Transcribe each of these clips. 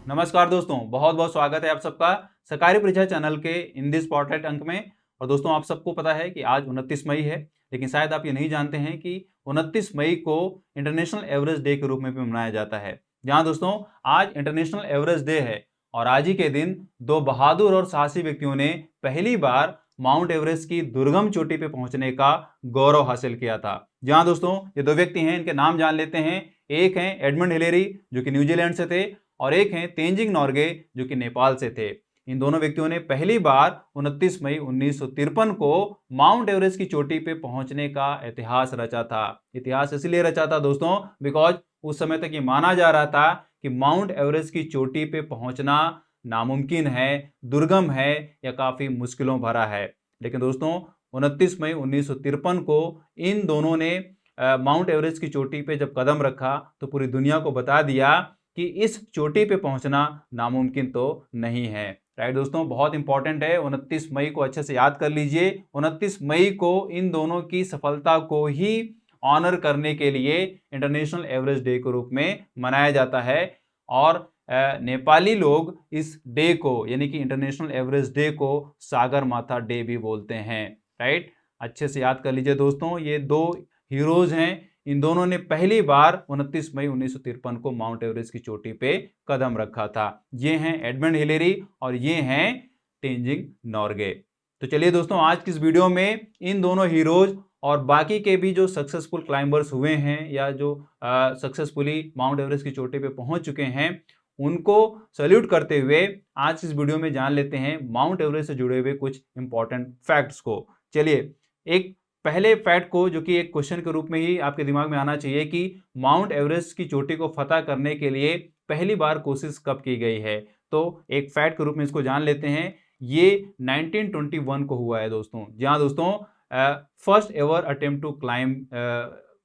नमस्कार दोस्तों, बहुत बहुत स्वागत है आप सबका सरकारी परीक्षा चैनल के इन दिस स्पॉटलाइट अंक में। और दोस्तों, आप सबको पता है कि आज 29 मई है, लेकिन शायद आप ये नहीं जानते हैं कि 29 मई को इंटरनेशनल एवरेस्ट डे के रूप में भी मनाया जाता है। जहां दोस्तों आज इंटरनेशनल एवरेस्ट डे है और आज ही के दिन दो बहादुर और साहसी व्यक्तियों ने पहली बार माउंट एवरेस्ट की दुर्गम चोटी पे पहुंचने का गौरव हासिल किया था। जहां दोस्तों ये दो व्यक्ति हैं, इनके नाम जान लेते हैं। एक हैं एडमंड हिलेरी, जो कि न्यूजीलैंड से थे, और एक हैं तेंजिंग नॉर्गे, जो कि नेपाल से थे। इन दोनों व्यक्तियों ने पहली बार 29 मई 1953 को माउंट एवरेस्ट की चोटी पे पहुंचने का इतिहास रचा था। इतिहास इसलिए रचा था दोस्तों बिकॉज उस समय तक ये माना जा रहा था कि माउंट एवरेस्ट की चोटी पे पहुंचना नामुमकिन है, दुर्गम है या काफी मुश्किलों भरा है। लेकिन दोस्तों 29 मई 1953 को इन दोनों ने माउंट एवरेस्ट की चोटी पे जब कदम रखा तो पूरी दुनिया को बता दिया कि इस चोटी पे पहुंचना नामुमकिन तो नहीं है। राइट दोस्तों, बहुत इंपॉर्टेंट है। 29 मई को अच्छे से याद कर लीजिए। 29 मई को इन दोनों की सफलता को ही ऑनर करने के लिए इंटरनेशनल एवरेस्ट डे के रूप में मनाया जाता है। और नेपाली लोग इस डे को यानी कि इंटरनेशनल एवरेस्ट डे को सागर माथा डे भी बोलते हैं। राइट, अच्छे से याद कर लीजिए दोस्तों, ये दो हीरोज हैं। इन दोनों ने पहली बार 29 मई 1953 को माउंट एवरेस्ट की चोटी पे कदम रखा था। ये हैं एडमंड हिलेरी और ये हैं तेंजिंग नॉर्गे। तो चलिए दोस्तों, आज की इस वीडियो में इन दोनों हीरोज और बाकी के भी जो सक्सेसफुल क्लाइंबर्स हुए हैं या जो सक्सेसफुली माउंट एवरेस्ट की चोटी पे पहुंच चुके हैं, उनको सैल्यूट करते हुए आज इस वीडियो में जान लेते हैं माउंट एवरेस्ट से जुड़े हुए कुछ इंपॉर्टेंट फैक्ट्स को। चलिए, एक पहले फैक्ट को जो कि एक क्वेश्चन के रूप में ही आपके दिमाग में आना चाहिए कि माउंट एवरेस्ट की चोटी को फतह करने के लिए पहली बार कोशिश कब की गई है। तो एक फैक्ट के रूप में इसको जान लेते हैं। ये 1921 को हुआ है दोस्तों। जहां दोस्तों first ever attempt to climb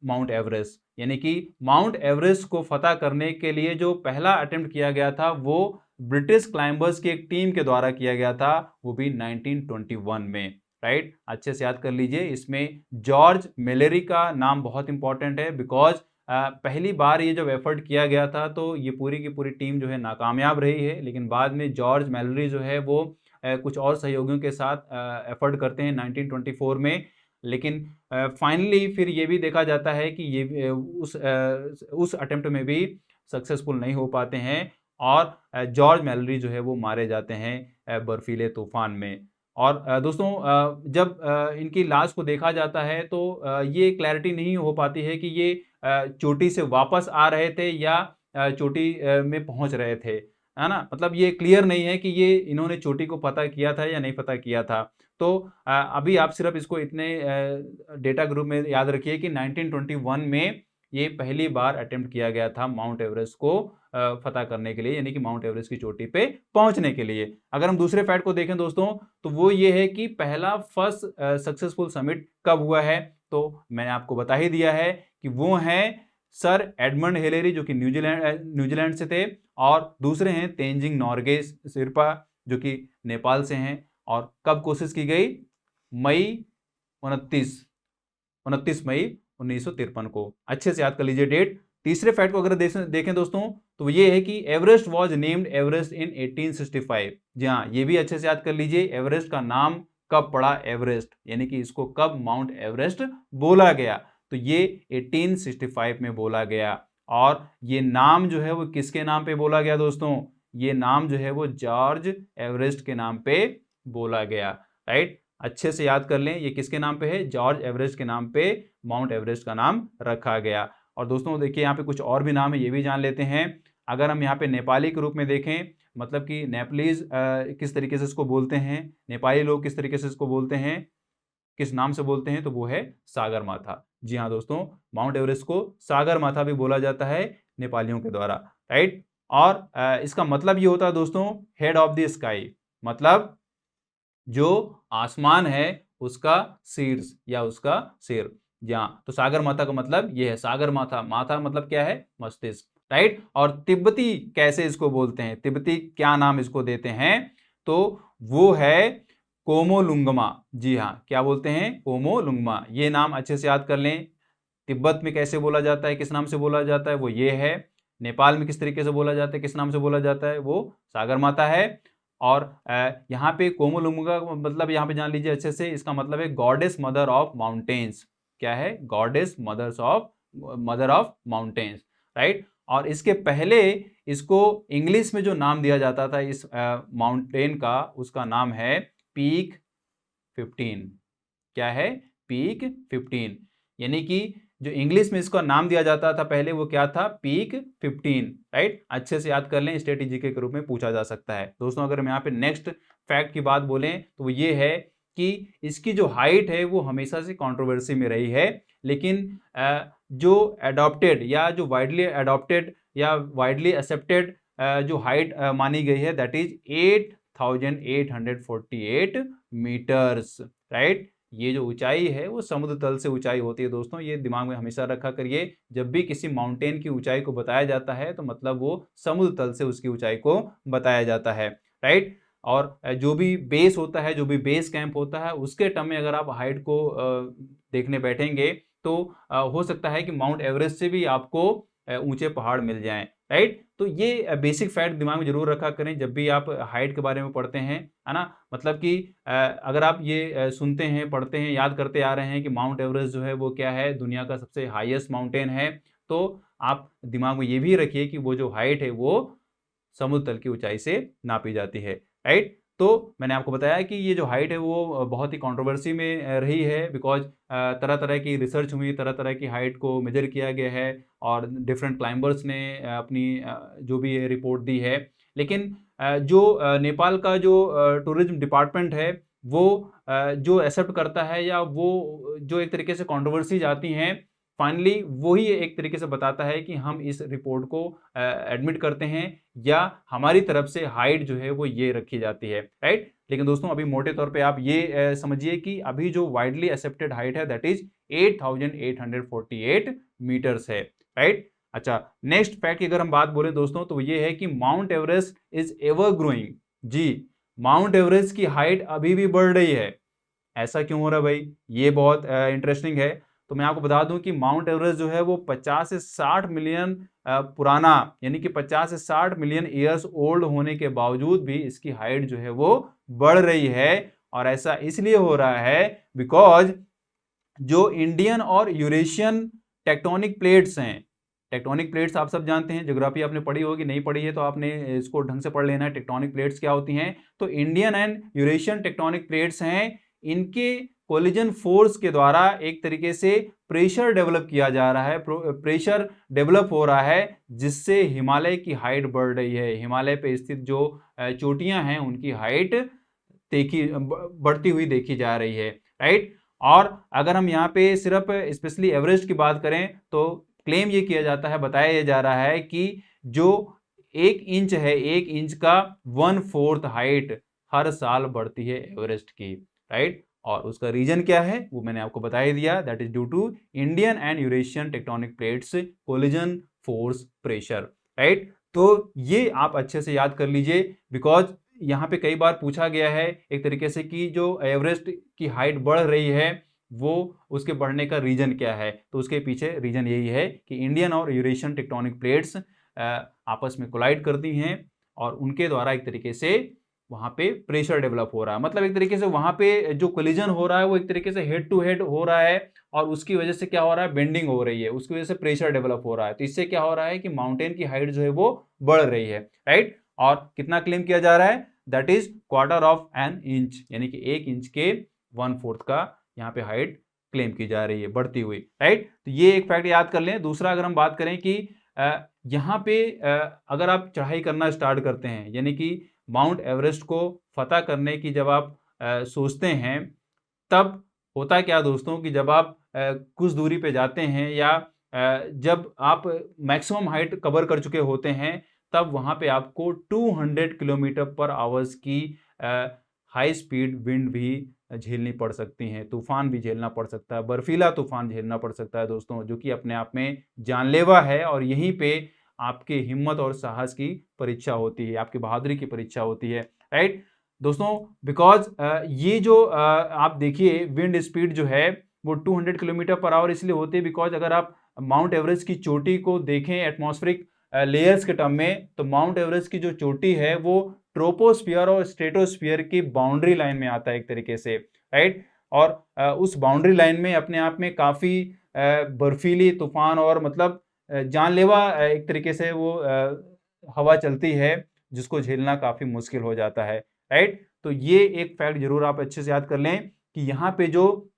Mount Everest, यानी कि माउंट एवरेस्ट को फतह करने के लिए जो पहला अटेम्प्ट किया गया था वो ब्रिटिश क्लाइंबर्स की एक टीम के द्वारा किया गया था, वो भी 1921 में। राइट, अच्छे से याद कर लीजिए। इसमें जॉर्ज मेलेरी का नाम बहुत इंपॉर्टेंट है बिकॉज पहली बार ये जब एफर्ट किया गया था तो ये पूरी की पूरी टीम जो है नाकामयाब रही है, लेकिन बाद में जॉर्ज मेलेरी जो है वो कुछ और सहयोगियों के साथ एफर्ट करते हैं 1924 में। लेकिन फाइनली फिर ये भी देखा जाता है कि ये उस अटेम्प्ट में भी सक्सेसफुल नहीं हो पाते हैं और जॉर्ज मेलेरी जो है वो मारे जाते हैं बर्फीले तूफान में। और दोस्तों जब इनकी लाश को देखा जाता है तो ये क्लैरिटी नहीं हो पाती है कि ये चोटी से वापस आ रहे थे या चोटी में पहुंच रहे थे, है ना। मतलब ये क्लियर नहीं है कि ये इन्होंने चोटी को फतह किया था या नहीं फतह किया था। तो अभी आप सिर्फ इसको इतने डेटा ग्रुप में याद रखिए कि 1921 में ये पहली बार अटेम्प्ट किया गया था माउंट एवरेस्ट को फतह करने के लिए, यानी कि माउंट एवरेस्ट की चोटी पे पहुंचने के लिए। अगर हम दूसरे फैक्ट को देखें दोस्तों तो वो ये है कि पहला फर्स्ट सक्सेसफुल समिट कब हुआ है। तो मैंने आपको बता ही दिया है कि वो हैं सर एडमंड हिलेरी, जो कि न्यूजीलैंड से थे, और दूसरे हैं तेंजिंग नॉर्गे शेरपा, जो कि नेपाल से हैं। और कब कोशिश की गई? मई 29 मई 1953 को। अच्छे से याद कर लीजिए डेट। तीसरे फैक्ट को अगर देखें दोस्तों तो ये है कि एवरेस्ट वॉज नेम्ड एवरेस्ट इन 1865। जी हाँ, ये भी अच्छे से याद कर लीजिए। एवरेस्ट का नाम कब पड़ा एवरेस्ट, यानी कि इसको कब माउंट एवरेस्ट बोला गया, तो ये 1865 में बोला गया। और ये नाम जो है वो किसके नाम पे बोला गया दोस्तों? ये नाम जो है वो जॉर्ज एवरेस्ट के नाम पे बोला गया। राइट, अच्छे से याद कर लें, ये किसके नाम पे है? जॉर्ज एवरेस्ट के नाम पे माउंट एवरेस्ट का नाम रखा गया। और दोस्तों देखिए, यहाँ पे कुछ और भी नाम है, ये भी जान लेते हैं। अगर हम यहाँ पे नेपाली के रूप में देखें, मतलब कि नेपालीज किस तरीके से इसको बोलते हैं, नेपाली लोग किस तरीके से इसको बोलते हैं, किस नाम से बोलते हैं, तो वो है सागर माथा। जी हाँ दोस्तों, माउंट एवरेस्ट को सागर माथा भी बोला जाता है नेपालियों के द्वारा। राइट, और इसका मतलब ये होता है दोस्तों हेड ऑफ द स्काई, मतलब जो आसमान है उसका शीर्ष या उसका सिर। जी हाँ, तो सागर माथा का मतलब ये है, सागर माथा। माथा मतलब क्या है? मस्तिष्क। राइट, और तिब्बती कैसे इसको बोलते हैं, तिब्बती क्या नाम इसको देते हैं, तो वो है कोमोलुंगमा। जी हाँ, क्या बोलते हैं? कोमोलुंगमा। ये नाम अच्छे से याद कर लें। तिब्बत में कैसे बोला जाता है, किस नाम से बोला जाता है, वो ये है। नेपाल में किस तरीके से बोला जाता है, किस नाम से बोला जाता है, वो सागर माता है। और यहाँ पे कोमोलुंगा का मतलब यहाँ पे जान लीजिए अच्छे से, इसका मतलब है गॉडेस मदर ऑफ माउंटेन्स। क्या है? Goddess mother of mountains, right. और इसके पहले इसको इंग्लिश में जो नाम दिया जाता था इस माउंटेन का, उसका नाम है पीक 15। क्या है? पीक 15। यानी कि जो इंग्लिश में इसका नाम दिया जाता था पहले, वो क्या था? Peak 15, right. अच्छे से याद कर लें, स्टैटिक जीके के रूप में पूछा जा सकता है। दोस्तों अगर हम यहाँ पे नेक्स्ट फैक्ट की बात बोलें तो वो ये है कि इसकी जो हाइट है वो हमेशा से कंट्रोवर्सी में रही है, लेकिन जो एडॉप्टेड या जो वाइडली एडॉप्टेड या वाइडली एक्सेप्टेड जो हाइट मानी गई है, दैट इज 8,848 मीटर्स, राइट। ये जो ऊंचाई है वो समुद्र तल से ऊंचाई होती है दोस्तों, ये दिमाग में हमेशा रखा करिए। जब भी किसी माउंटेन की ऊंचाई को बताया जाता है तो मतलब वो समुद्र तल से उसकी ऊंचाई को बताया जाता है, राइट। और जो भी बेस होता है, जो भी बेस कैंप होता है, उसके टर्म में अगर आप हाइट को देखने बैठेंगे तो हो सकता है कि माउंट एवरेस्ट से भी आपको ऊंचे पहाड़ मिल जाएं, राइट। तो ये बेसिक फैक्ट दिमाग में जरूर रखा करें जब भी आप हाइट के बारे में पढ़ते हैं, है ना। मतलब कि अगर आप ये सुनते हैं, पढ़ते हैं, याद करते आ रहे हैं कि माउंट एवरेस्ट जो है वो क्या है? दुनिया का सबसे हाईएस्ट माउंटेन है, तो आप दिमाग में ये भी रखिए कि वो जो हाइट है वो समुद्र तल की ऊंचाई से नापी जाती है, राइट। तो मैंने आपको बताया कि ये जो हाइट है वो बहुत ही कंट्रोवर्सी में रही है, बिकॉज तरह तरह की रिसर्च हुई, तरह तरह की हाइट को मेजर किया गया है और डिफरेंट क्लाइंबर्स ने अपनी जो भी रिपोर्ट दी है। लेकिन जो नेपाल का जो टूरिज्म डिपार्टमेंट है वो जो एक्सेप्ट करता है या वो जो एक तरीके से कंट्रोवर्सीज आती हैं, फाइनली वही एक तरीके से बताता है कि हम इस रिपोर्ट को एडमिट करते हैं या हमारी तरफ से हाइट जो है वो ये रखी जाती है, राइट। लेकिन दोस्तों अभी मोटे तौर पे आप ये समझिए कि अभी जो वाइडली एक्सेप्टेड हाइट है दैट इज 8,848 मीटर्स है, राइट। अच्छा, नेक्स्ट फैक्ट की अगर हम बात बोले दोस्तों तो ये है कि Mount Everest is ever growing. जी, माउंट एवरेस्ट की हाइट अभी भी बढ़ रही है। ऐसा क्यों हो रहा है भाई? ये बहुत इंटरेस्टिंग है। तो मैं आपको बता दूं कि माउंट एवरेस्ट जो है वो 50 से 60 मिलियन पुराना, यानी कि 50 से 60 मिलियन ईयर्स ओल्ड होने के बावजूद भी इसकी हाइट जो है वो बढ़ रही है। और ऐसा इसलिए हो रहा है बिकॉज जो इंडियन और यूरेशियन टेक्टोनिक प्लेट्स हैं, टेक्टोनिक प्लेट्स आप सब जानते हैं, ज्योग्राफी आपने पढ़ी होगी, नहीं पढ़ी है तो आपने इसको ढंग से पढ़ लेना है। टेक्टोनिक प्लेट्स क्या होती हैं? तो Indian and Eurasian tectonic plates हैं, इनके कोलिजन फोर्स के द्वारा एक तरीके से प्रेशर डेवलप किया जा रहा है, प्रेशर डेवलप हो रहा है, जिससे हिमालय की हाइट बढ़ रही है। हिमालय पे स्थित जो चोटियां हैं उनकी हाइट बढ़ती हुई देखी जा रही है, राइट। और अगर हम यहाँ पे सिर्फ स्पेशली एवरेस्ट की बात करें तो क्लेम ये किया जाता है, बताया जा रहा है कि जो 1 इंच है, 1 इंच का 1/4 हाइट हर साल बढ़ती है एवरेस्ट की, राइट। और उसका रीजन क्या है वो मैंने आपको बता ही दिया, that is due to Indian and Eurasian tectonic plates collision force pressure, right. तो ये आप अच्छे से याद कर लीजिए, बिकॉज यहाँ पे कई बार पूछा गया है एक तरीके से कि जो एवरेस्ट की हाइट बढ़ रही है वो उसके बढ़ने का रीजन क्या है। तो उसके पीछे रीजन यही है कि इंडियन और यूरेशियन टेक्टोनिक प्लेट्स आपस में कोलाइड करती हैं और उनके द्वारा एक तरीके से वहां पे प्रेशर डेवलप हो रहा है। मतलब एक तरीके से वहां पे जो कोलिजन हो रहा है वो एक तरीके से हेड टू हेड हो रहा है और उसकी वजह से क्या हो रहा है? बेंडिंग हो रही है, उसकी वजह से प्रेशर डेवलप हो रहा है। तो इससे क्या हो रहा है कि माउंटेन की हाइट जो है वो बढ़ रही है, राइट। और कितना क्लेम किया जा रहा है? That is 1/4 of an inch, यानी कि 1 इंच के 1/4 का यहाँ पे हाइट क्लेम की जा रही है बढ़ती हुई, राइट। तो ये एक फैक्ट याद कर लें। दूसरा अगर हम बात करें कि यहाँ पे अगर आप चढ़ाई करना स्टार्ट करते हैं, यानी कि माउंट एवरेस्ट को फतह करने की जब आप सोचते हैं, तब होता क्या दोस्तों कि जब आप कुछ दूरी पे जाते हैं या जब आप मैक्सिमम हाइट कवर कर चुके होते हैं, तब वहां पे आपको 200 किलोमीटर पर आवर्स की हाई स्पीड विंड भी झेलनी पड़ सकती हैं, तूफान भी झेलना पड़ सकता है, बर्फीला तूफान झेलना पड़ सकता है दोस्तों, जो कि अपने आप में जानलेवा है। और यहीं पे आपके हिम्मत और साहस की परीक्षा होती है, आपकी बहादुरी की परीक्षा होती है, राइट दोस्तों। बिकॉज ये जो आप देखिए विंड स्पीड जो है वो 200 किलोमीटर पर आवर इसलिए होती है बिकॉज अगर आप माउंट एवरेस्ट की चोटी को देखें एटमॉस्फेरिक लेयर्स के टर्म में, तो माउंट एवरेस्ट की जो चोटी है वो ट्रोपोस्फियर और स्ट्रेटोस्फियर की बाउंड्री लाइन में आता है एक तरीके से, राइट। और उस बाउंड्री लाइन में अपने आप में काफी बर्फीली तूफान और मतलब जानलेवा एक तरीके से वो हवा चलती है, जिसको झेलना काफी मुश्किल हो जाता है, राइट। तो ये एक फैक्ट जरूर आप अच्छे से याद कर लें कि यहाँ पे जो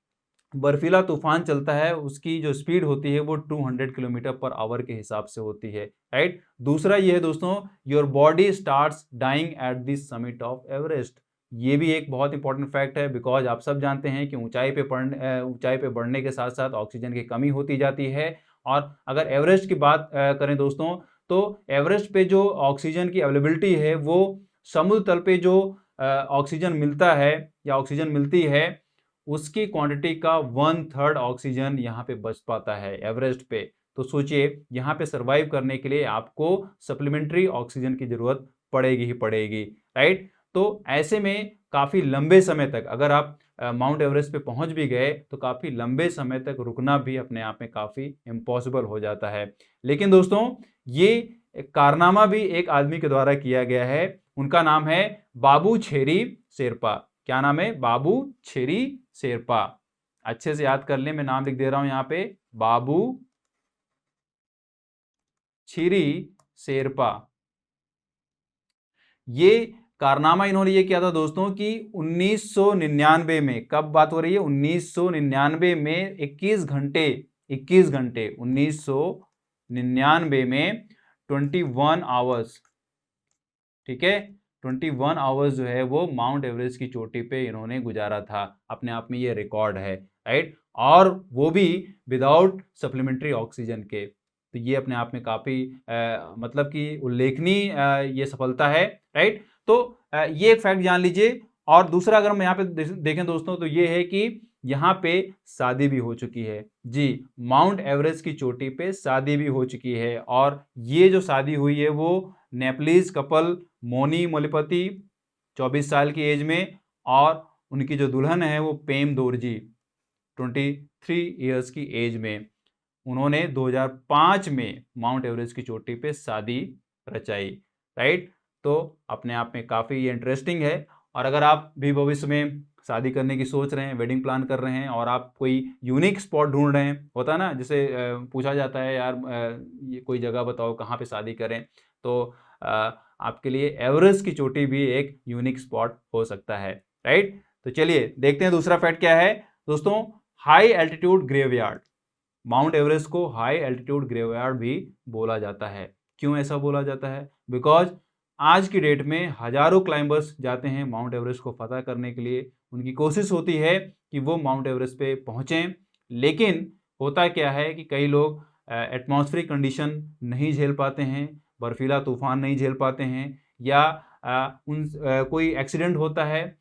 बर्फीला तूफान चलता है उसकी जो स्पीड होती है वो 200 किलोमीटर पर आवर के हिसाब से होती है, राइट। दूसरा ये है दोस्तों, your body starts dying at the summit of Everest. ये भी एक बहुत इंपॉर्टेंट फैक्ट है, बिकॉज आप सब जानते हैं कि ऊंचाई पे बढ़ने के साथ साथ ऑक्सीजन की कमी होती जाती है। और अगर एवरेस्ट की बात करें दोस्तों, तो एवरेस्ट पे जो ऑक्सीजन की अवेलेबिलिटी है वो समुद्र तल पे जो ऑक्सीजन मिलता है या ऑक्सीजन मिलती है उसकी क्वांटिटी का 1/3 ऑक्सीजन यहाँ पे बच पाता है एवरेस्ट पे। तो सोचिए, यहाँ पे सरवाइव करने के लिए आपको सप्लीमेंट्री ऑक्सीजन की जरूरत पड़ेगी ही पड़ेगी, राइट। तो ऐसे में काफी लंबे समय तक अगर आप माउंट एवरेस्ट पे पहुंच भी गए तो काफी लंबे समय तक रुकना भी अपने आप में काफी इम्पॉसिबल हो जाता है। लेकिन दोस्तों, ये कारनामा भी एक आदमी के द्वारा किया गया है। उनका नाम है बाबू छेरी शेरपा। क्या नाम है? बाबू छेरी शेरपा। अच्छे से याद कर लें, मैं नाम लिख दे रहा हूं यहां पे, बाबू छेरी शेरपा। ये कारनामा इन्होंने ये किया था दोस्तों कि 1999 में, कब बात हो रही है? 1999 में 21 घंटे 1999 में 21 आवर्स, ठीक है, 21 आवर्स जो है वो माउंट एवरेस्ट की चोटी पे इन्होंने गुजारा था। अपने आप में ये रिकॉर्ड है, राइट। और वो भी विदाउट सप्लीमेंट्री ऑक्सीजन के। तो ये अपने आप में काफी मतलब कि उल्लेखनीय ये सफलता है, राइट। तो ये एक फैक्ट जान लीजिए। और दूसरा अगर हम यहाँ पे देखें दोस्तों, तो ये है कि यहाँ पे शादी भी हो चुकी है। जी, माउंट एवरेस्ट की चोटी पे शादी भी हो चुकी है। और ये जो शादी हुई है वो नेपलीज कपल मोनी मोलिपति 24 साल की एज में, और उनकी जो दुल्हन है वो पेम दोरजी 23 इयर्स की एज में। उन्होंने 2005 में माउंट एवरेस्ट की चोटी पे शादी रचाई, राइट। तो अपने आप में काफ़ी इंटरेस्टिंग है। और अगर आप भी भविष्य में शादी करने की सोच रहे हैं, वेडिंग प्लान कर रहे हैं और आप कोई यूनिक स्पॉट ढूंढ रहे हैं, होता है ना, जैसे पूछा जाता है यार ये कोई जगह बताओ कहाँ पे शादी करें, तो आपके लिए एवरेस्ट की चोटी भी एक यूनिक स्पॉट हो सकता है, राइट। तो चलिए देखते हैं दूसरा फैक्ट क्या है दोस्तों। High altitude graveyard. Mount Everest को हाई एल्टीट्यूड ग्रेवयार्ड भी बोला जाता है। क्यों ऐसा बोला जाता है? बिकॉज आज की डेट में हजारों क्लाइंबर्स जाते हैं माउंट एवरेस्ट को फतह करने के लिए। उनकी कोशिश होती है कि वो माउंट एवरेस्ट पे पहुंचें, लेकिन होता क्या है कि कई लोग एटमॉस्फेरिक कंडीशन नहीं झेल पाते हैं, बर्फीला तूफान नहीं झेल पाते हैं, या कोई एक्सीडेंट होता है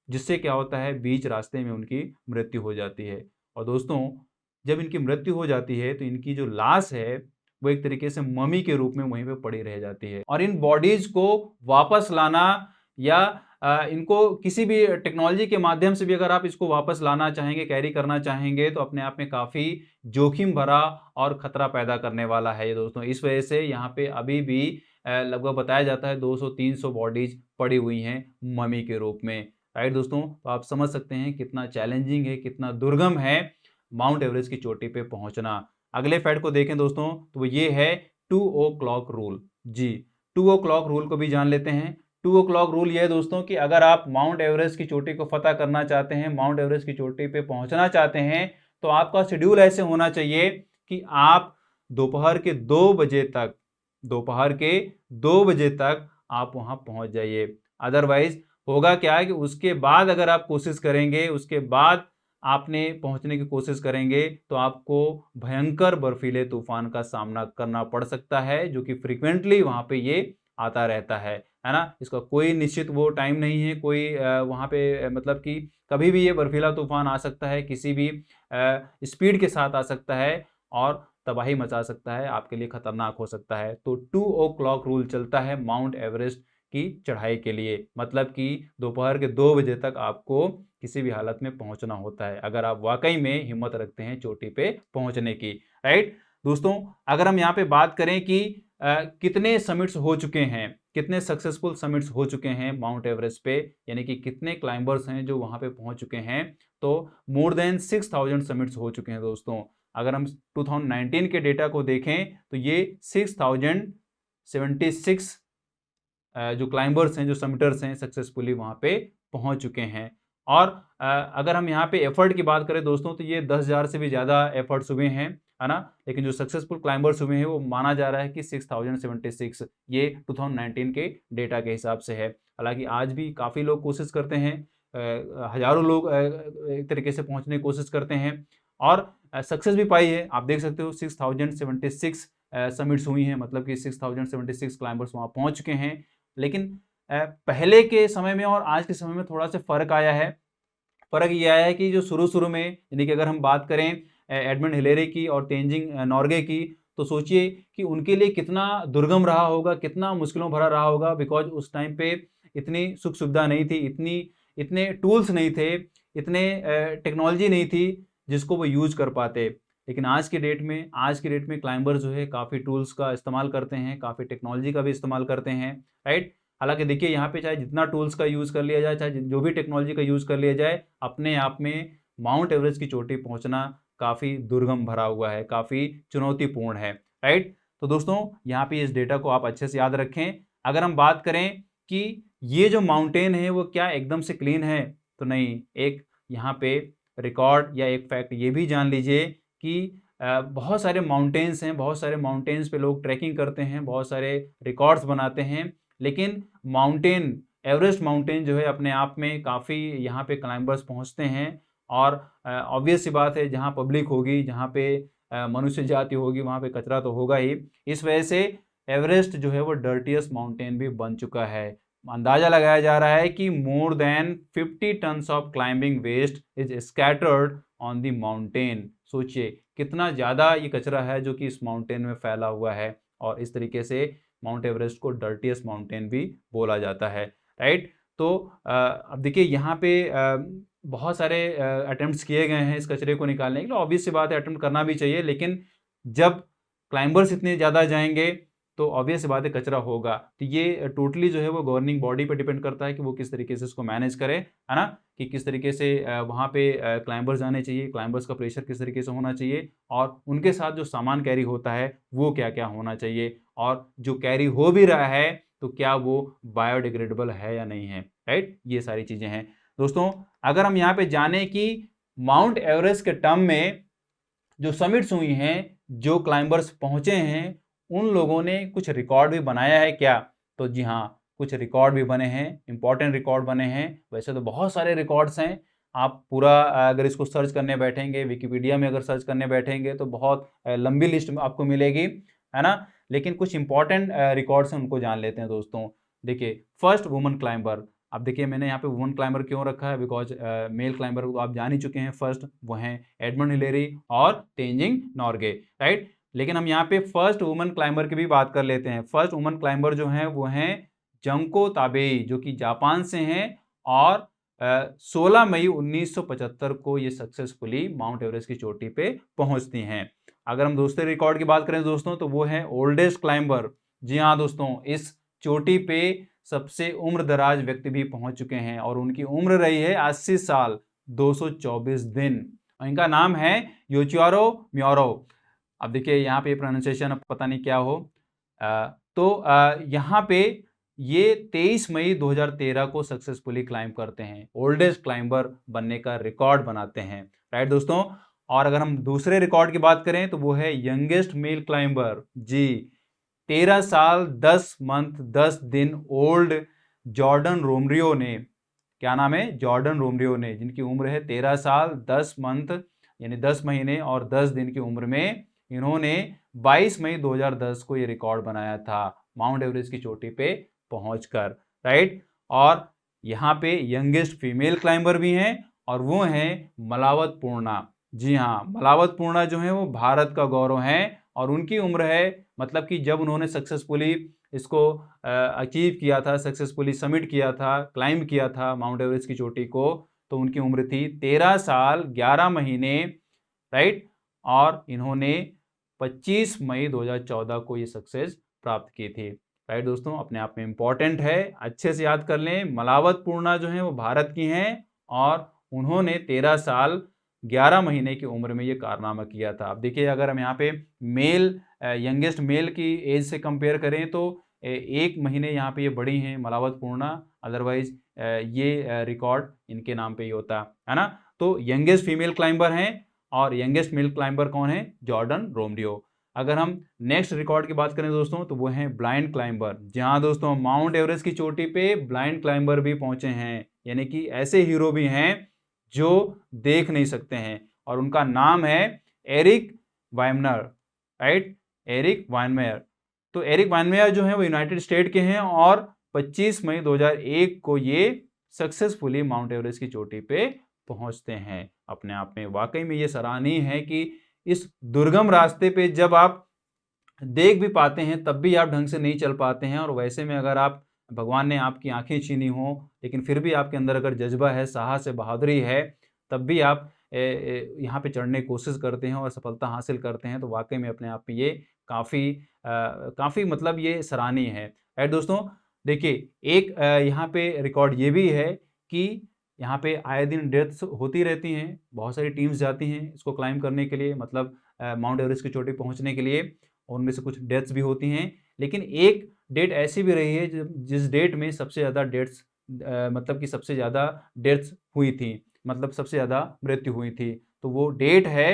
जिससे क्या होता है बीच रास्ते में उनकी मृत्यु हो जाती है। और दोस्तों, जब इनकी मृत्यु हो जाती है तो इनकी जो लाश है वो एक तरीके से ममी के रूप में वहीं पे पड़ी रह जाती है। और इन बॉडीज को वापस लाना या इनको किसी भी टेक्नोलॉजी के माध्यम से भी अगर आप इसको वापस लाना चाहेंगे, कैरी करना चाहेंगे, तो अपने आप में काफ़ी जोखिम भरा और खतरा पैदा करने वाला है ये दोस्तों। इस वजह से यहाँ पे अभी भी लगभग बताया जाता है 200-300 बॉडीज पड़ी हुई हैं ममी के रूप में, राइट दोस्तों। तो आप समझ सकते हैं कितना चैलेंजिंग है, कितना दुर्गम है माउंट एवरेस्ट की चोटी पे पहुंचना। अगले फैक्ट को देखें दोस्तों, तो वो ये है 2 o'clock रूल। जी, 2 o'clock रूल को भी जान लेते हैं। 2 o'clock रूल ये है दोस्तों कि अगर आप माउंट एवरेस्ट की चोटी को फतह करना चाहते हैं, माउंट एवरेस्ट की चोटी पे पहुंचना चाहते हैं, तो आपका शेड्यूल ऐसे होना चाहिए कि आप दोपहर के 2 बजे तक आप वहां पहुंच जाइए। अदरवाइज होगा क्या है कि उसके बाद अगर आप कोशिश करेंगे, उसके बाद आपने पहुंचने की कोशिश करेंगे, तो आपको भयंकर बर्फीले तूफान का सामना करना पड़ सकता है, जो कि फ्रीक्वेंटली वहां पे ये आता रहता है ना। इसका कोई निश्चित वो टाइम नहीं है, कोई वहां पे मतलब कि कभी भी ये बर्फीला तूफान आ सकता है, किसी भी स्पीड के साथ आ सकता है और तबाही मचा सकता है, आपके लिए खतरनाक हो सकता है। तो 2 o'clock रूल चलता है माउंट एवरेस्ट की चढ़ाई के लिए, मतलब कि दोपहर के 2 बजे तक आपको किसी भी हालत में पहुंचना होता है, अगर आप वाकई में हिम्मत रखते हैं चोटी पे पहुंचने की, राइट दोस्तों। अगर हम यहाँ पे बात करें कि कितने समिट्स हो चुके हैं, कितने सक्सेसफुल समिट्स हो चुके हैं माउंट एवरेस्ट पे, यानी कि कितने क्लाइंबर्स हैं जो वहां पे पहुंच चुके हैं। तो मोर देन 6000 समिट्स हो चुके हैं दोस्तों। अगर हम 2019 के डेटा को देखें तो ये 6076 जो क्लाइंबर्स हैं, जो समिटर्स हैं, सक्सेसफुली वहां पे पहुंच चुके हैं। और अगर हम यहाँ पे एफर्ट की बात करें दोस्तों तो ये 10,000 से भी ज़्यादा एफर्ट्स हुए हैं, है ना। लेकिन जो सक्सेसफुल क्लाइंबर्स हुए हैं वो माना जा रहा है कि 6076, ये 2019 के डेटा के हिसाब से है। हालांकि आज भी काफ़ी लोग कोशिश करते हैं, हजारों लोग एक तरीके से पहुंचने की कोशिश करते हैं और सक्सेस भी पाई है। आप देख सकते हो 6076 समिट्स हुई हैं, मतलब कि 6076 क्लाइंबर्स वहाँ पहुँच चुके हैं। लेकिन पहले के समय में और आज के समय में थोड़ा सा फर्क आया है। फर्क ये आया है कि जो शुरू में, यानी कि अगर हम बात करें एडमंड हिलेरी की और तेंजिंग नॉर्गे की, तो सोचिए कि उनके लिए कितना दुर्गम रहा होगा, कितना मुश्किलों भरा रहा होगा। बिकॉज उस टाइम पे इतनी सुख सुविधा नहीं थी, इतने टूल्स नहीं थे, इतने टेक्नोलॉजी नहीं थी जिसको वो यूज कर पाते। लेकिन आज के डेट में क्लाइंबर्स जो है काफ़ी टूल्स का इस्तेमाल करते हैं, काफ़ी टेक्नोलॉजी का भी इस्तेमाल करते हैं, राइट। हालांकि देखिए यहाँ पे चाहे जितना टूल्स का यूज़ कर लिया जाए, चाहे जो भी टेक्नोलॉजी का यूज़ कर लिया जाए, अपने आप में माउंट एवरेस्ट की चोटी पहुंचना काफ़ी दुर्गम भरा हुआ है, काफ़ी चुनौतीपूर्ण है, राइट। तो दोस्तों यहाँ पे इस डेटा को आप अच्छे से याद रखें। अगर हम बात करें कि ये जो माउंटेन है वो क्या एकदम से क्लीन है, तो नहीं। एक यहाँ पे रिकॉर्ड या एक फैक्ट ये भी जान लीजिए कि बहुत सारे माउंटेन्स हैं, बहुत सारे माउंटेन्स पे लोग ट्रैकिंग करते हैं, बहुत सारे रिकॉर्ड्स बनाते हैं। लेकिन माउंटेन, एवरेस्ट माउंटेन जो है अपने आप में काफ़ी यहाँ पे क्लाइंबर्स पहुँचते हैं। और ऑब्वियस सी बात है, जहाँ पब्लिक होगी, जहाँ पे मनुष्य जाति होगी, वहाँ पे कचरा तो होगा ही। इस वजह से एवरेस्ट जो है वो डर्टीएस्ट माउंटेन भी बन चुका है। अंदाजा लगाया जा रहा है कि more than 50 tons of climbing waste is scattered on the mountain. सोचिए कितना ज़्यादा ये कचरा है जो कि इस माउंटेन में फैला हुआ है। और इस तरीके से माउंट एवरेस्ट को डर्टीएस्ट माउंटेन भी बोला जाता है, राइट। तो अब देखिए यहाँ पे बहुत सारे अटेम्प्ट्स किए गए हैं इस कचरे को निकालने के लिए। ऑब्वियस सी बात है, अटेम्प्ट करना भी चाहिए। लेकिन जब क्लाइंबर्स इतने ज़्यादा जाएंगे तो ऑब्वियस बात है कचरा होगा। तो ये टोटली जो है वो गवर्निंग बॉडी पे डिपेंड करता है कि वो किस तरीके से इसको मैनेज करे, है ना। कि किस तरीके से वहाँ पे क्लाइंबर्स आने चाहिए, क्लाइंबर्स का प्रेशर किस तरीके से होना चाहिए, और उनके साथ जो सामान कैरी होता है वो क्या क्या होना चाहिए, और जो कैरी हो भी रहा है तो क्या वो बायोडिग्रेडेबल है या नहीं है, राइट। ये सारी चीज़ें हैं दोस्तों। अगर हम यहाँ पे जाने कि माउंट एवरेस्ट के टर्म में जो समिट्स हुई हैं, जो क्लाइंबर्स पहुंचे हैं, उन लोगों ने कुछ रिकॉर्ड भी बनाया है क्या, तो जी हाँ, कुछ रिकॉर्ड भी बने हैं, इंपॉर्टेंट रिकॉर्ड बने हैं। वैसे तो बहुत सारे रिकॉर्ड्स हैं, आप पूरा अगर इसको सर्च करने बैठेंगे, विकिपीडिया में अगर सर्च करने बैठेंगे तो बहुत लंबी लिस्ट आपको मिलेगी, है ना। लेकिन कुछ इंपॉर्टेंट रिकॉर्ड्स हैं, उनको जान लेते हैं दोस्तों। देखिए, फर्स्ट वुमन क्लाइंबर। अब देखिए मैंने यहाँ पे वुमन क्लाइंबर क्यों रखा है, बिकॉज मेल क्लाइंबर तो आप जान ही चुके हैं। फर्स्ट वो हैं एडमंड हिलेरी और तेंजिंग नॉर्गे, राइट। लेकिन हम यहाँ पे फर्स्ट वुमन क्लाइंबर की भी बात कर लेते हैं। फर्स्ट वुमन क्लाइंबर जो हैं वो हैं जंको ताबेई, जो कि जापान से हैं। और 16 मई 1975 को ये सक्सेसफुली माउंट एवरेस्ट की चोटी पे पहुंचती हैं। अगर हम दूसरे रिकॉर्ड की बात करें दोस्तों तो वो है ओल्डेस्ट क्लाइंबर। जी हाँ दोस्तों, इस चोटी पे सबसे उम्र दराज व्यक्ति भी पहुंच चुके हैं और उनकी उम्र रही है 80 साल 224 दिन। और इनका नाम है योचिरो म्योरो। अब देखिए यहाँ पे प्रोनाउंसिएशन पता नहीं क्या हो। तो यहाँ पे ये 23 मई 2013 को सक्सेसफुली क्लाइंब करते हैं, ओल्डेस्ट क्लाइंबर बनने का रिकॉर्ड बनाते हैं, राइट दोस्तों। और अगर हम दूसरे रिकॉर्ड की बात करें तो वो है यंगेस्ट मेल क्लाइंबर। जी, 13 साल 10 मंथ 10 दिन ओल्ड जॉर्डन रोमरियो ने, क्या नाम है, जॉर्डन रोमरियो ने, जिनकी उम्र है 13 साल 10 मंथ यानी 10 महीने और 10 दिन की उम्र में, इन्होंने 22 मई 2010 को ये रिकॉर्ड बनाया था माउंट एवरेस्ट की चोटी पे पहुंचकर, राइट। और यहाँ पे यंगेस्ट फीमेल क्लाइंबर भी हैं और वो हैं मलावत पूर्णा। जी हाँ, मलावत पूर्णा जो है वो भारत का गौरव है और उनकी उम्र है, मतलब कि जब उन्होंने सक्सेसफुली इसको अचीव किया था, सक्सेसफुली समिट किया था, क्लाइंब किया था माउंट एवरेस्ट की चोटी को, तो उनकी उम्र थी 13 साल 11 महीने, राइट। और इन्होंने 25 मई 2014 को ये सक्सेस प्राप्त की थी। राइट दोस्तों, अपने आप में इम्पॉर्टेंट है, अच्छे से याद कर लें। मलावत पूर्णा जो है वो भारत की हैं और उन्होंने 13 साल 11 महीने की उम्र में ये कारनामा किया था। अब देखिए, अगर हम यहाँ पे मेल यंगेस्ट मेल की एज से कंपेयर करें तो 1 महीने यहाँ पे ये बड़ी हैं मलावत पूर्णा, अदरवाइज ये रिकॉर्ड इनके नाम पे ही होता है ना। तो यंगेस्ट फीमेल क्लाइंबर हैं और यंगेस्ट मेल क्लाइंबर कौन है? जॉर्डन ब्रोमडियो। अगर हम नेक्स्ट रिकॉर्ड की बात करें दोस्तों तो वो हैं ब्लाइंड क्लाइंबर। जहां दोस्तों माउंट एवरेस्ट की चोटी पे ब्लाइंड क्लाइंबर भी पहुंचे हैं, यानी कि ऐसे हीरो भी हैं जो देख नहीं सकते हैं, और उनका नाम है Eric Weimner. Right, Eric Weinmeyer. तो एरिक वाइनमेयर जो है वो यूनाइटेड स्टेट के हैं और 25 मई 2001 को ये सक्सेसफुली माउंट एवरेस्ट की चोटी पे पहुंचते हैं। अपने आप में वाकई में ये सराहनीय है कि इस दुर्गम रास्ते पे जब आप देख भी पाते हैं तब भी आप ढंग से नहीं चल पाते हैं, और वैसे में अगर आप भगवान ने आपकी आंखें छीनी हो लेकिन फिर भी आपके अंदर अगर जज्बा है, साहस है, बहादुरी है, तब भी आप यहाँ पे चढ़ने की कोशिश करते हैं और सफलता हासिल करते हैं, तो वाकई में अपने आप में ये काफ़ी मतलब ये सराहनीय है। राइट दोस्तों, देखिए एक यहाँ पे रिकॉर्ड ये भी है कि यहाँ पे आए दिन डेथ्स होती रहती हैं, बहुत सारी टीम्स जाती हैं इसको क्लाइंब करने के लिए, मतलब माउंट एवरेस्ट की चोटी पहुँचने के लिए, उनमें से कुछ डेथ्स भी होती हैं। लेकिन एक डेट ऐसी भी रही है जिस डेट में सबसे ज़्यादा डेथ्स मतलब कि सबसे ज़्यादा डेथ्स हुई थी, मतलब सबसे ज़्यादा मृत्यु हुई थी। तो वो डेट है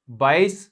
22,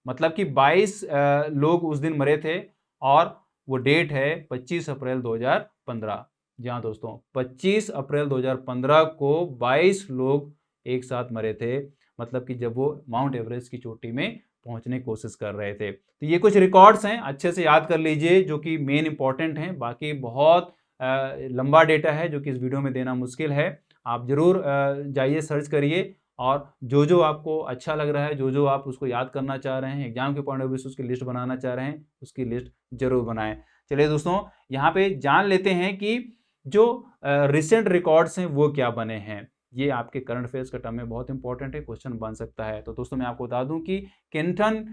मतलब कि 22 लोग उस दिन मरे थे, और वो डेट है 25 अप्रैल 2015। जी हाँ दोस्तों, 25 अप्रैल 2015 को 22 लोग एक साथ मरे थे, मतलब कि जब वो माउंट एवरेस्ट की चोटी में पहुंचने की कोशिश कर रहे थे। तो ये कुछ रिकॉर्ड्स हैं, अच्छे से याद कर लीजिए, जो कि मेन इंपॉर्टेंट हैं। बाकी बहुत लंबा डेटा है जो कि इस वीडियो में देना मुश्किल है। आप जरूर जाइए, सर्च करिए, और जो जो आपको अच्छा लग रहा है, जो जो आप उसको याद करना चाह रहे हैं, एग्जाम के पॉइंट ऑफ व्यू से उसकी लिस्ट बनाना चाह रहे हैं, उसकी लिस्ट जरूर बनाएं। चलिए दोस्तों, यहाँ पे जान लेते हैं कि जो रिसेंट रिकॉर्ड्स हैं वो क्या बने हैं। ये आपके करंट अफेयर्स का टर्म में बहुत इंपॉर्टेंट है, क्वेश्चन बन सकता है। तो दोस्तों मैं आपको बता दूं कि केंटन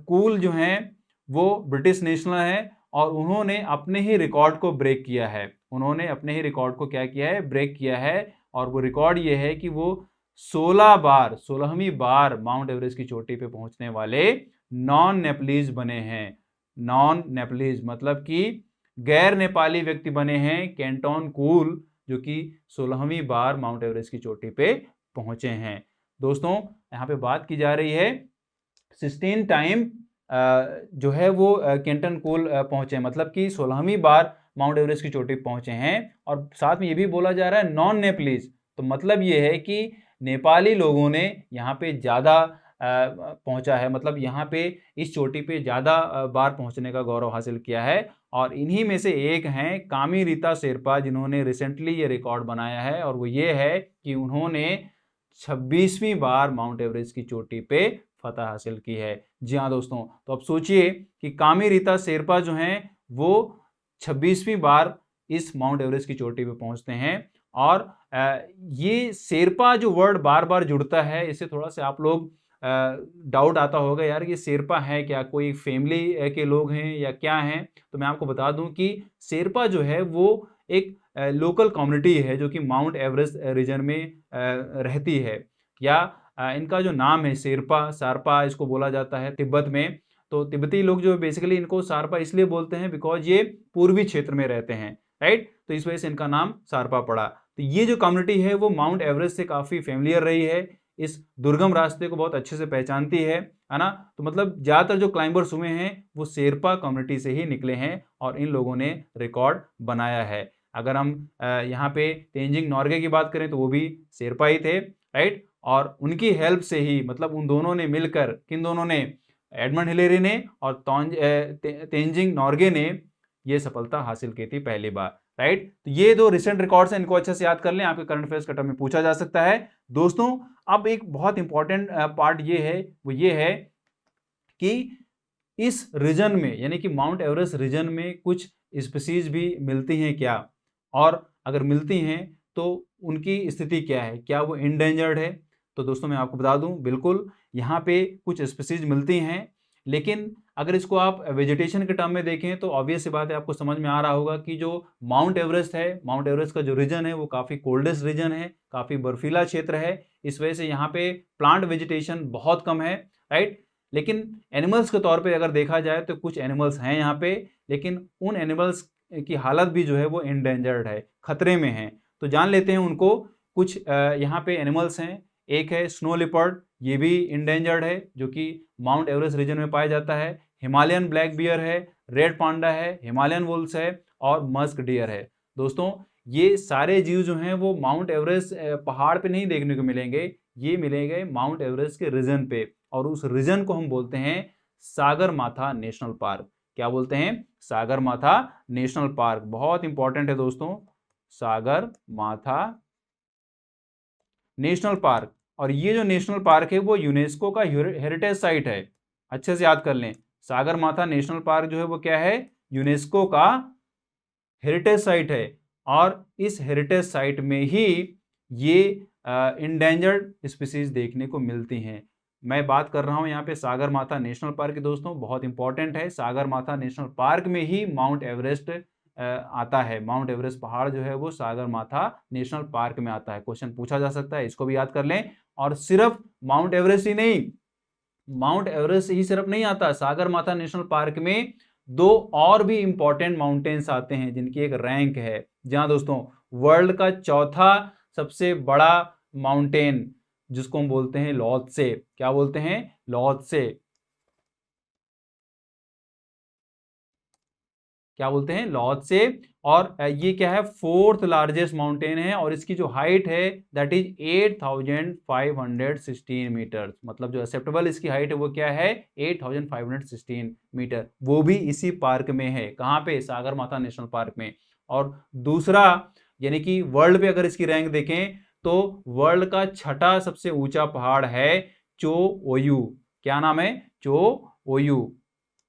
कूल जो हैं वो ब्रिटिश नेशनल है, और उन्होंने अपने ही रिकॉर्ड को ब्रेक किया है। उन्होंने अपने ही रिकॉर्ड को क्या किया है? ब्रेक किया है। और वो रिकॉर्ड ये है कि वो 16वीं बार माउंट एवरेस्ट की चोटी पे पहुंचने वाले नॉन नेपलीज बने हैं। नॉन नेपलीज मतलब कि गैर नेपाली व्यक्ति बने हैं केंटन कूल, जो कि 16वीं बार माउंट एवरेस्ट की चोटी पे पहुंचे हैं। दोस्तों यहाँ पे बात की जा रही है 16 टाइम जो है वो केंटन कूल पहुंचे, मतलब कि 16वीं बार माउंट एवरेस्ट की चोटी पहुंचे हैं। और साथ में ये भी बोला जा रहा है नॉन नेपलीज, तो मतलब ये है कि नेपाली लोगों ने यहाँ पे ज़्यादा पहुंचा है, मतलब यहाँ पे इस चोटी पे ज़्यादा बार पहुंचने का गौरव हासिल किया है। और इन्हीं में से एक हैं कामी रीता शेरपा, जिन्होंने रिसेंटली ये रिकॉर्ड बनाया है, और वो ये है कि उन्होंने 26वीं बार माउंट एवरेस्ट की चोटी पे फतह हासिल की है। जी हाँ दोस्तों, तो अब सोचिए कि कामी रीता शेरपा जो हैं वो 26वीं बार इस माउंट एवरेस्ट की चोटी पे पहुंचते हैं। और ये शेरपा जो वर्ड बार बार जुड़ता है, इससे थोड़ा सा आप लोग डाउट आता होगा, यार ये शेरपा है क्या, कोई फैमिली के लोग हैं या क्या हैं? तो मैं आपको बता दूं कि शेरपा जो है वो एक लोकल कम्युनिटी है जो कि माउंट एवरेस्ट रीजन में रहती है, या इनका जो नाम है शेरपा, शारपा इसको बोला जाता है तिब्बत में। तो तिब्बती लोग जो बेसिकली इनको शारपा इसलिए बोलते हैं बिकॉज ये पूर्वी क्षेत्र में रहते हैं। राइट, तो इस वजह से इनका नाम शारपा पड़ा। तो ये जो कम्युनिटी है वो माउंट एवरेस्ट से काफ़ी फेमिलियर रही है, इस दुर्गम रास्ते को बहुत अच्छे से पहचानती है ना। तो मतलब ज़्यादातर जो क्लाइंबर्स हुए हैं वो शेरपा कम्युनिटी से ही निकले हैं, और इन लोगों ने रिकॉर्ड बनाया है। अगर हम यहाँ पे तेंजिंग नॉर्गे की बात करें तो वो भी शेरपा ही थे। राइट, और उनकी हेल्प से ही, मतलब उन दोनों ने मिलकर, किन दोनों ने? एडमंड हिलेरी ने और तेंजिंग नॉर्गे ने ये सफलता हासिल की थी पहली बार। राइट, तो ये दो रिसेंट रिकॉर्ड्स हैं, इनको अच्छे से याद कर लें, आपके करंट अफेयर्स का टर्म में पूछा जा सकता है। दोस्तों अब एक बहुत इंपॉर्टेंट पार्ट ये है, वो ये है कि इस रीजन में, यानी कि माउंट एवरेस्ट रीजन में कुछ स्पीसीज भी मिलती हैं क्या, और अगर मिलती हैं तो उनकी स्थिति क्या है, क्या वो इंडेंजर्ड है? तो दोस्तों मैं आपको बता दूं, बिल्कुल यहाँ पे कुछ स्पीसीज मिलती हैं, लेकिन अगर इसको आप वेजिटेशन के टर्म में देखें तो ऑब्वियस सी बात है, आपको समझ में आ रहा होगा कि जो माउंट एवरेस्ट है, माउंट एवरेस्ट का जो रीजन है वो काफ़ी कोल्डेस्ट रीजन है, काफ़ी बर्फीला क्षेत्र है। इस वजह से यहाँ पे प्लांट वेजिटेशन बहुत कम है, राइट। लेकिन एनिमल्स के तौर पे अगर देखा जाए तो कुछ एनिमल्स हैं यहाँ पे, लेकिन उन एनिमल्स की हालत भी जो है वो इंडेंजर्ड है, खतरे में है। तो जान लेते हैं उनको। कुछ यहाँ पे एनिमल्स हैं। एक है स्नो लिपर्ड, ये भी इंडेंजर्ड है, जो कि माउंट एवरेस्ट रीजन में पाया जाता है। हिमालयन ब्लैक बियर है, रेड पांडा है, हिमालयन वुल्स है और मस्क डियर है। दोस्तों ये सारे जीव जो हैं वो माउंट एवरेस्ट पहाड़ पे नहीं देखने को मिलेंगे, ये मिलेंगे माउंट एवरेस्ट के रीजन पे, और उस रीजन को हम बोलते हैं सागरमाथा नेशनल पार्क। क्या बोलते हैं? Sagarmatha national park. बहुत इंपॉर्टेंट है दोस्तों, सागरमाथा नेशनल पार्क। और ये जो नेशनल पार्क है वो यूनेस्को का हेरिटेज साइट है, अच्छे से याद कर लें। सागरमाथा नेशनल पार्क जो है वो क्या है? यूनेस्को का हेरिटेज साइट है, और इस हेरिटेज साइट में ही ये इंडेंजर्ड स्पीसीज देखने को मिलती हैं। मैं बात कर रहा हूं यहाँ पे सागरमाथा नेशनल पार्क की दोस्तों, बहुत इंपॉर्टेंट है। सागरमाथा नेशनल पार्क में ही माउंट एवरेस्ट आता है। माउंट एवरेस्ट पहाड़ जो है वो सागरमाथा नेशनल पार्क में आता है। क्वेश्चन पूछा जा सकता है, इसको भी याद कर लें। और सिर्फ माउंट एवरेस्ट ही नहीं, माउंट एवरेस्ट ही सिर्फ नहीं आता, सागरमाथा नेशनल पार्क में दो और भी इंपॉर्टेंट माउंटेन्स आते हैं जिनकी एक रैंक है। जहां दोस्तों वर्ल्ड का चौथा सबसे बड़ा माउंटेन, जिसको हम बोलते हैं लॉत्से। क्या बोलते हैं? लॉत्से। क्या बोलते हैं? लॉत्से। और ये क्या है? फोर्थ लार्जेस्ट माउंटेन है, और इसकी जो हाइट है दैट इज 8516 मीटर। मतलब जो एक्सेप्टेबल इसकी हाइट है वो क्या है? 8516 मीटर। वो भी इसी पार्क में है। कहाँ पे? सागरमाथा नेशनल पार्क में। और दूसरा, यानी कि वर्ल्ड पे अगर इसकी रैंक देखें तो वर्ल्ड का छठा सबसे ऊंचा पहाड़ है चो ओयू। क्या नाम है? चो ओयू।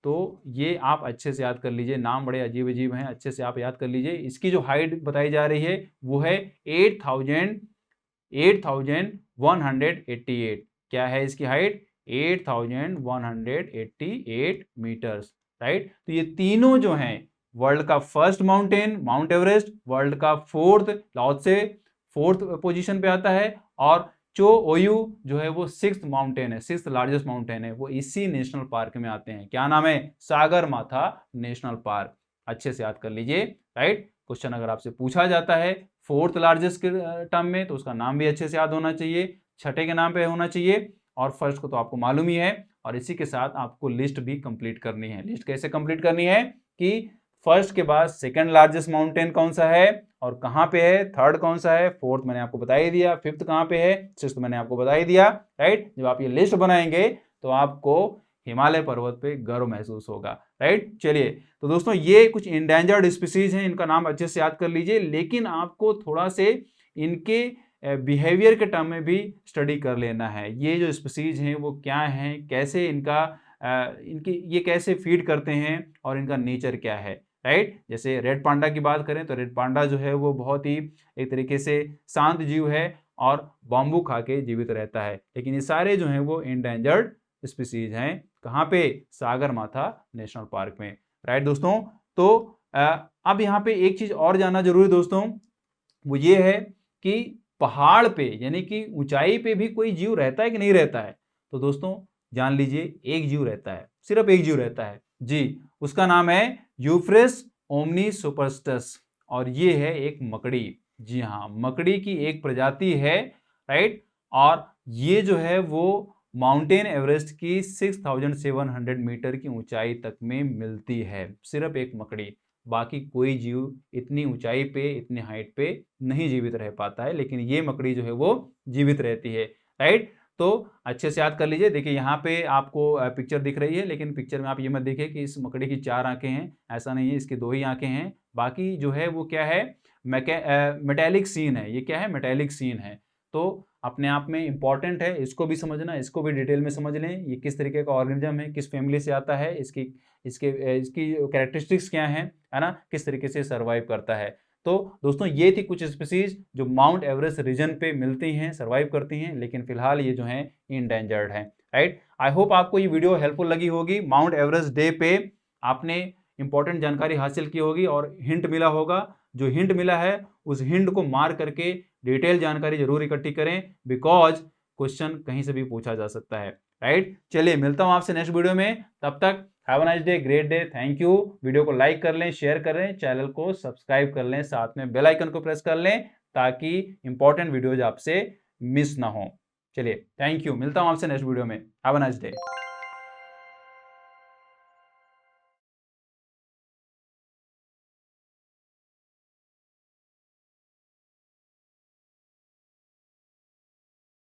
तो ये आप अच्छे से याद कर लीजिए, नाम बड़े अजीब अजीब हैं, अच्छे से आप याद कर लीजिए। इसकी जो हाइट बताई जा रही है वो है 8188। क्या है इसकी हाइट? 8188 metres, right. तो ये तीनों जो हैं, वर्ल्ड का first mountain mount Everest, world का फोर्थ लाओत्से फोर्थ पोजीशन पे आता है, और चो ओयू जो है वो सिक्स्थ माउंटेन है, सिक्स्थ लार्जेस्ट माउंटेन है, वो इसी नेशनल पार्क में आते हैं। क्या नाम है? Sagarmatha national park. अच्छे से याद कर लीजिए, राइट। क्वेश्चन अगर आपसे पूछा जाता है फोर्थ लार्जेस्ट के टर्म में तो उसका नाम भी अच्छे से याद होना चाहिए, छठे के नाम पे होना चाहिए, और फर्स्ट को तो आपको मालूम ही है। और इसी के साथ आपको लिस्ट भी कंप्लीट करनी है। लिस्ट कैसे कंप्लीट करनी है कि फर्स्ट के बाद सेकंड लार्जेस्ट माउंटेन कौन सा है और कहाँ पे है, थर्ड कौन सा है, फोर्थ मैंने आपको बता ही दिया, फिफ्थ कहाँ पे है, सिक्स्थ मैंने आपको बता ही दिया, राइट। जब आप ये लिस्ट बनाएंगे तो आपको हिमालय पर्वत पे गर्व महसूस होगा, राइट। चलिए, तो दोस्तों ये कुछ इंडेंजर्ड स्पीसीज हैं, इनका नाम अच्छे से याद कर लीजिए, लेकिन आपको थोड़ा से इनके बिहेवियर के टर्म में भी स्टडी कर लेना है। ये जो स्पीसीज हैं वो क्या हैं, कैसे इनका इनकी ये कैसे फीड करते हैं और इनका नेचर क्या है, राइट। जैसे रेड पांडा की बात करें तो रेड पांडा जो है वो बहुत ही एक तरीके से शांत जीव है और बाम्बू खा के जीवित रहता है, लेकिन ये सारे जो हैं वो इंडेंजर्ड स्पीसीज हैं। कहाँ पे? सागरमाथा नेशनल पार्क में, राइट दोस्तों। तो अब यहाँ पे एक चीज और जानना जरूरी दोस्तों, वो ये है कि पहाड़ पे यानी कि ऊंचाई पे भी कोई जीव रहता है कि नहीं रहता है। तो दोस्तों जान लीजिए, एक जीव रहता है, सिर्फ एक जीव रहता है जी, उसका नाम है यूफ्रेस ओमनीसुपर्स्टस, और ये है एक मकड़ी। जी हाँ, मकड़ी की एक प्रजाति है, राइट। और ये जो है वो माउंटेन एवरेस्ट की 6700 मीटर की ऊंचाई तक में मिलती है, सिर्फ एक मकड़ी। बाकी कोई जीव इतनी ऊंचाई पे, इतनी हाइट पे नहीं जीवित रह पाता है, लेकिन ये मकड़ी जो है वो जीवित रहती है, राइट। तो अच्छे से याद कर लीजिए। देखिए यहाँ पे आपको पिक्चर दिख रही है, लेकिन पिक्चर में आप ये मत देखिए कि इस मकड़ी की 4 आंखें हैं, ऐसा नहीं है, इसकी 2 ही आंखें हैं। बाकी जो है वो क्या है? मेटेलिक सीन है। ये क्या है? मेटेलिक सीन है। तो अपने आप में इंपॉर्टेंट है, इसको भी समझना, इसको भी डिटेल में समझ लें। ये किस तरीके का ऑर्गेनिज्म है, किस फैमिली से आता है, इसकी कैरेक्टरिस्टिक्स क्या है ना, किस तरीके से सर्वाइव करता है। तो दोस्तों ये थी कुछ स्पीसीज जो माउंट एवरेस्ट रीजन पे मिलती हैं, सर्वाइव करती हैं, लेकिन फिलहाल ये जो हैं इंडेंजर्ड हैं। राइट। आई होप आपको ये वीडियो हेल्पफुल लगी होगी। माउंट एवरेस्ट डे पे आपने इंपॉर्टेंट जानकारी हासिल की होगी और हिंट मिला होगा। जो हिंट मिला है उस हिंट को मार करके डिटेल जानकारी जरूर इकट्ठी करें, बिकॉज क्वेश्चन कहीं से भी पूछा जा सकता है, राइट। चलिए मिलता हूं आपसे नेक्स्ट वीडियो में, तब तक have a nice day, great day, thank you. Video को लाइक कर लें, शेयर कर लें, चैनल को सब्सक्राइब कर लें, साथ में बेल आइकन को प्रेस कर लें ताकि इंपॉर्टेंट वीडियोज आपसे मिस ना हो। चलिए थैंक यू, मिलता हूं आपसे नेक्स्ट वीडियो में, हैव अ नाइस डे।